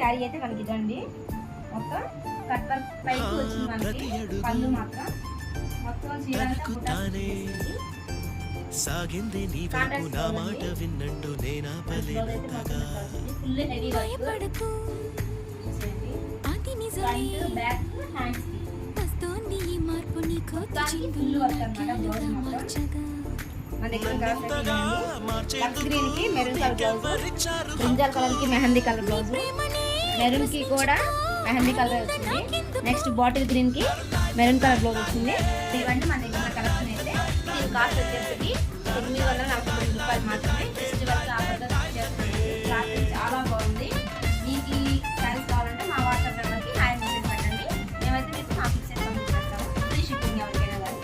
శారీ అయితే మనకి ఇదండి, మొత్తం కట్ వర్క్ పైకి వచ్చింది మనకి, పళ్ళు మాత్రం మొత్తం చీర అంతా బుట్టాస్ సాగింది నీ వైపు నా మాట విన్నట్టు నేనాపలేనంతగా full heavy work, front back hands కి మొత్తానికి ఫుల్ వర్క్ అన్నమాట. బ్లౌజ్ మొత్తం మన దగ్గర లక్స్ గ్రీన్ కి maroon colour blouse, brinjal colour కి మెహందీ కలర్ బ్లౌజ్, మెరూన్ కి కూడా మెహందీ కలర్ వచ్చింది. నెక్స్ట్ బాటిల్ గ్రీన్ కి మెరూన్ కలర్ బ్లౌజ్ వచ్చింది. ఇవన్నీ మన దగ్గర కలెక్షన్ అయితే దీని కాస్ట్ వచ్చేసి 949 రూపాయలు మాత్రమే.